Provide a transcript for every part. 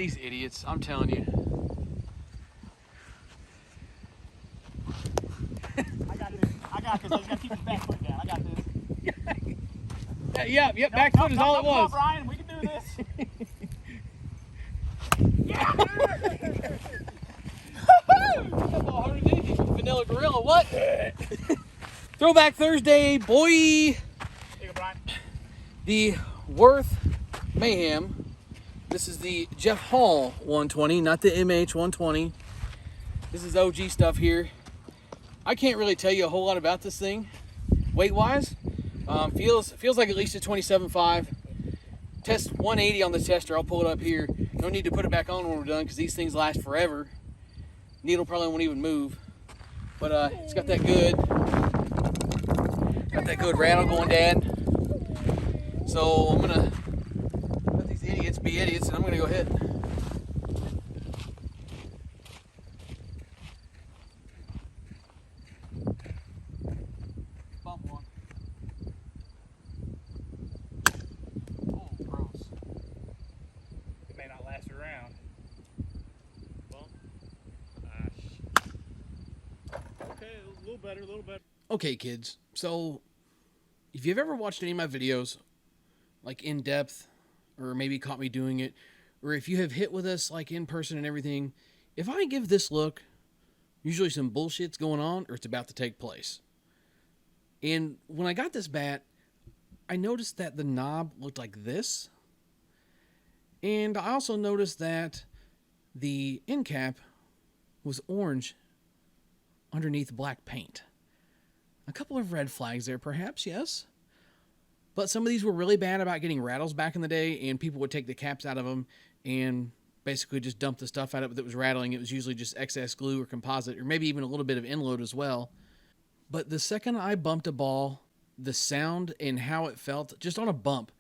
These idiots, I'm telling you. I got this. I just gotta keep his back foot down. I got this. Yep, back foot is all it was. Come on, Brian, we can do this. Vanilla Gorilla, what? Throwback Thursday, boy. Here you go, Brian. The Worth Mayhem. This is the Jeff Hall 120, not the MH 120. This is OG stuff here. I can't really tell you a whole lot about this thing, weight-wise. Feels like at least a 27.5. Test 180 on the tester. I'll pull it up here. No need to put it back on when we're done because these things last forever. Needle probably won't even move. But it's got that good rattle going, Dad. So I'm gonna let these idiots be idiots, and I'm gonna go ahead. Bump one. Oh, gross. It may not last around. Bump. Okay, a little better, a little better. Okay, kids. So if you've ever watched any of my videos, like in depth, or maybe caught me doing it, or if you have hit with us like in person and everything, if I give this look, usually some bullshit's going on or it's about to take place. And when I got this bat, I noticed that the knob looked like this. And I also noticed that the end cap was orange underneath black paint. A couple of red flags there, perhaps, yes. But some of these were really bad about getting rattles back in the day, and people would take the caps out of them and basically just dump the stuff out of it that was rattling. It was usually just excess glue or composite, or maybe even a little bit of end load as well. But the second I bumped a ball, the sound and how it felt, just on a bump,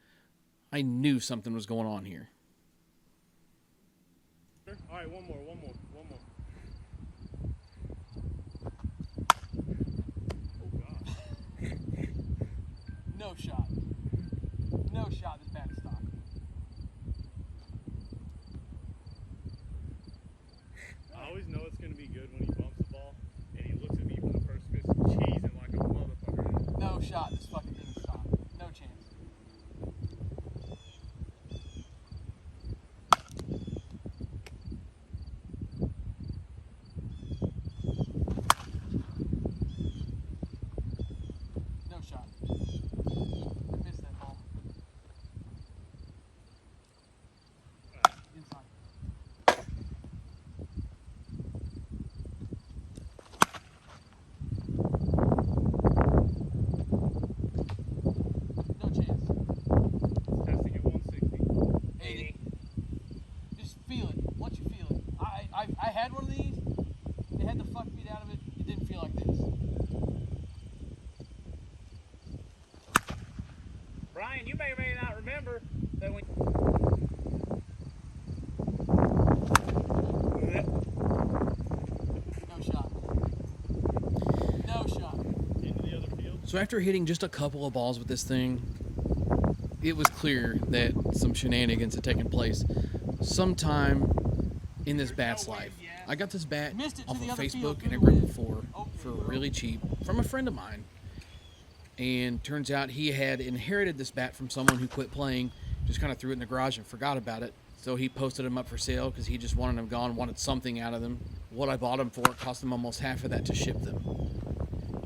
I knew something was going on here. All right, one more. No shot. No shot this bat is stopped. I always know it's going to be good when he bumps the ball and he looks at me from the first pitch cheesing like a motherfucker. No shot this fucking thing is stopped. No chance. No shot. I missed that ball. Inside. No chance. Testing at 160. 80. Just feel it. Once you feel it. I had one of these. They had the fuck beat out of it. It didn't feel like this. Brian, you may or may not remember that when No shot. No shot. into the other field. So after hitting just a couple of balls with this thing, it was clear that some shenanigans had taken place sometime in this bat's life. I got this bat off of Facebook in a group of 4 for really cheap from a friend of mine. And turns out he had inherited this bat from someone who quit playing, just kind of threw it in the garage and forgot about it. So he posted them up for sale because he just wanted them gone, wanted something out of them. What I bought them for, it cost him almost half of that to ship them.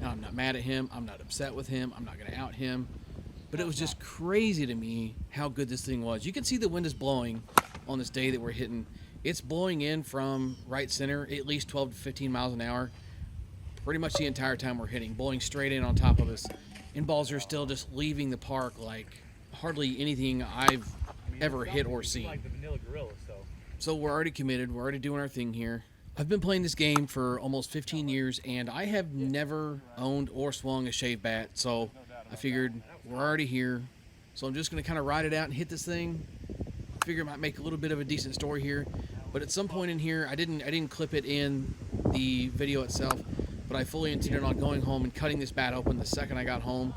Now, I'm not mad at him. I'm not upset with him. I'm not going to out him. But it was just crazy to me how good this thing was. You can see the wind is blowing on this day that we're hitting. It's blowing in from right center, at least 12 to 15 miles an hour, pretty much the entire time we're hitting, blowing straight in on top of us. And balls are still just leaving the park like hardly anything I've ever hit or seen. Like the Vanilla Gorilla, So we're already committed. We're already doing our thing here. I've been playing this game for almost 15 years, and I have never owned or swung a shave bat. So I figured we're already here. So I'm just going to kind of ride it out and hit this thing. Figure I might make a little bit of a decent story here. But at some point in here, I didn't clip it in the video itself, but I fully intended on going home and cutting this bat open the second I got home,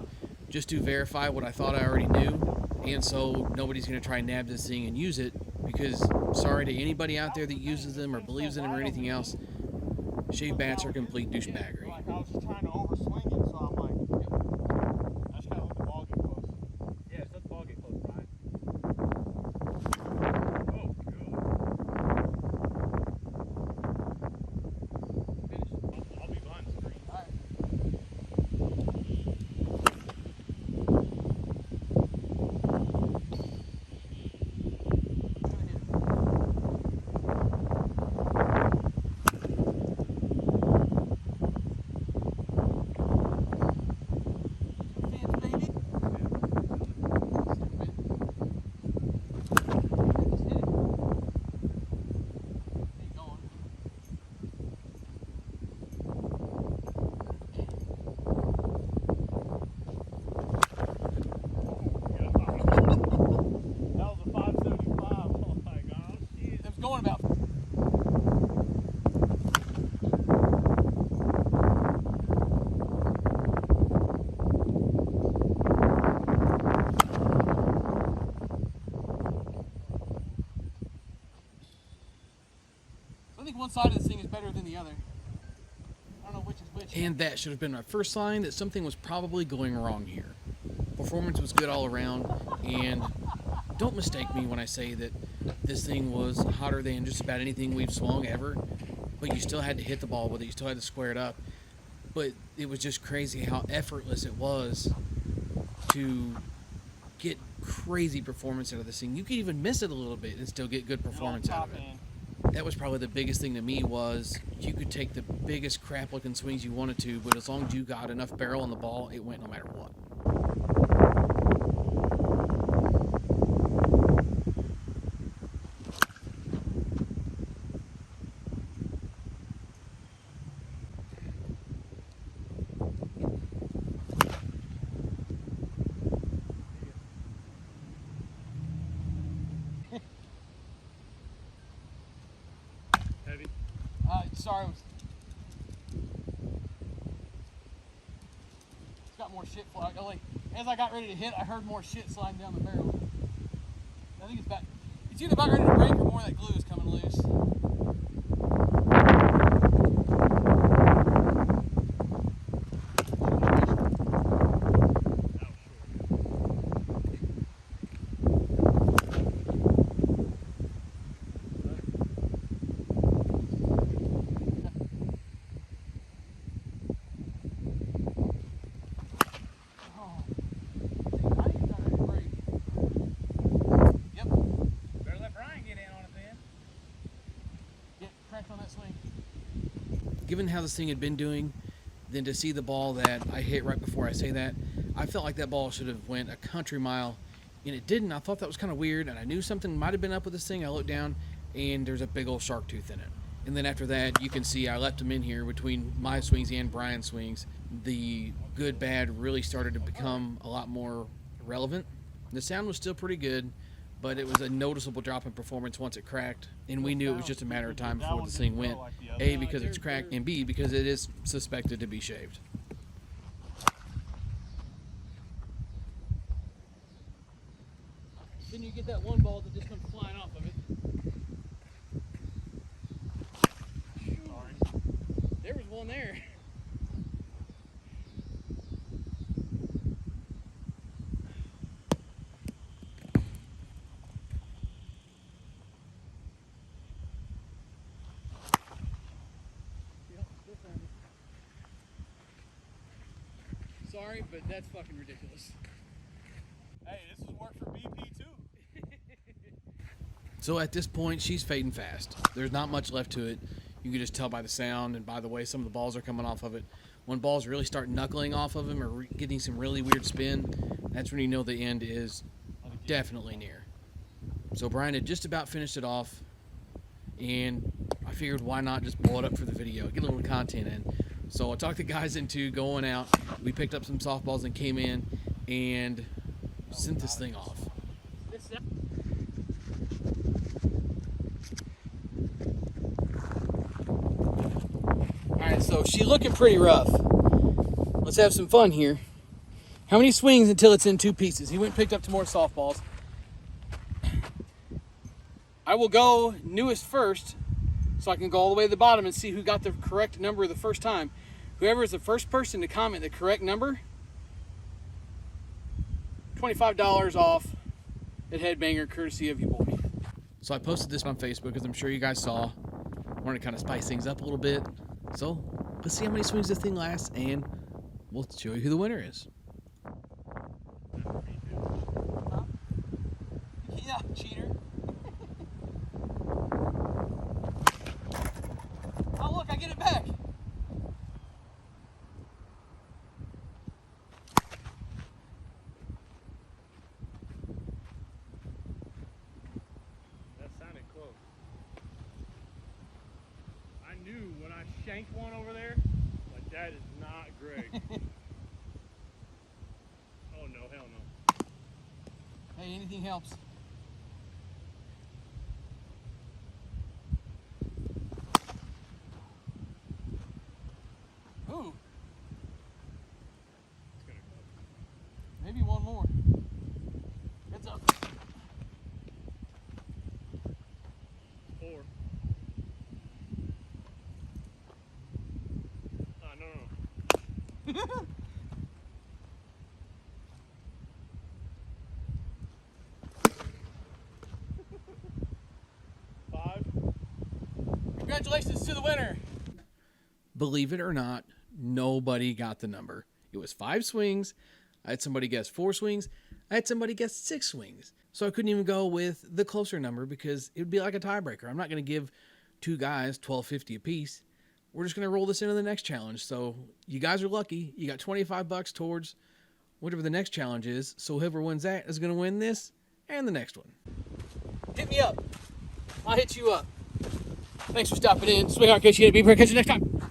just to verify what I thought I already knew, and so nobody's going to try and nab this thing and use it Because, sorry to anybody out there that uses them or believes in them or anything else, shaved bats are complete douchebaggery. Like I was just trying to overswing it, so I'm like, I just gotta let the ball get close. Yeah, just let the ball get close, Brian. Oh, good. Finish. I'll be behind the screen. All right. Going about. I think one side of this thing is better than the other. I don't know which is which. And that should have been my first sign that something was probably going wrong here. Performance was good all around, and don't mistake me when I say that this thing was hotter than just about anything we've swung ever, but you still had to hit the ball with it, you still had to square it up. But it was just crazy how effortless it was to get crazy performance out of this thing. You could even miss it a little bit and still get good performance out of it. That was probably the biggest thing to me, was you could take the biggest crap looking swings you wanted to, but as long as you got enough barrel on the ball, it went no matter what. Heavy. Sorry. It's got more shit flying. Like, as I got ready to hit, I heard more shit sliding down the barrel. I think it's either about ready to break or more of that glue is coming loose. On that swing. Given how this thing had been doing, then to see the ball that I hit right before I say that, I felt like that ball should have went a country mile, and it didn't. I thought that was kind of weird, and I knew something might have been up with this thing. I looked down, and there's a big old shark tooth in it. And then after that, you can see I left them in here between my swings and Brian's swings. The good, bad really started to become a lot more relevant. The sound was still pretty good, but it was a noticeable drop in performance once it cracked, and we knew it was just a matter of time before this thing went. A, because it's cracked, and B, because it is suspected to be shaved. Then you get that one ball that just comes flying off of it. Sorry. There was one there. Sorry, but that's fucking ridiculous. Hey, this is work for BP too. So at this point, she's fading fast. There's not much left to it. You can just tell by the sound and by the way some of the balls are coming off of it. When balls really start knuckling off of them or getting some really weird spin, that's when you know the end is definitely near. So Brian had just about finished it off, and I figured why not just blow it up for the video, get a little content in. So I talked the guys into going out. We picked up some softballs and came in and sent this thing off. Alright, so she's looking pretty rough. Let's have some fun here. How many swings until it's in two pieces? He went and picked up some more softballs. I will go newest first, so I can go all the way to the bottom and see who got the correct number the first time. Whoever is the first person to comment the correct number, $25 off at Headbanger, courtesy of you boy. So I posted this on Facebook, as I'm sure you guys saw. Wanted to kind of spice things up a little bit. So let's see how many swings this thing lasts, and we'll show you who the winner is. Yeah, cheater. Oh look, I get it back. That sounded close. I knew when I shanked one over there, like that is not Greg. Oh no, hell no. Hey, anything helps. Ooh, It's gonna go. maybe one more. Heads up. 4. No. 5. Congratulations to the winner. Believe it or not, nobody got the number. It was 5 swings. I had somebody guess 4 swings. I had somebody guess 6 swings. So I couldn't even go with the closer number because it would be like a tiebreaker. I'm not going to give 2 guys $12.50 a piece. We're just going to roll this into the next challenge. So you guys are lucky. You got $25 towards whatever the next challenge is. So whoever wins that is going to win this and the next one. Hit me up. I'll hit you up. Thanks for stopping in. Swing hard, in case you get it. Be prepared. Catch you next time.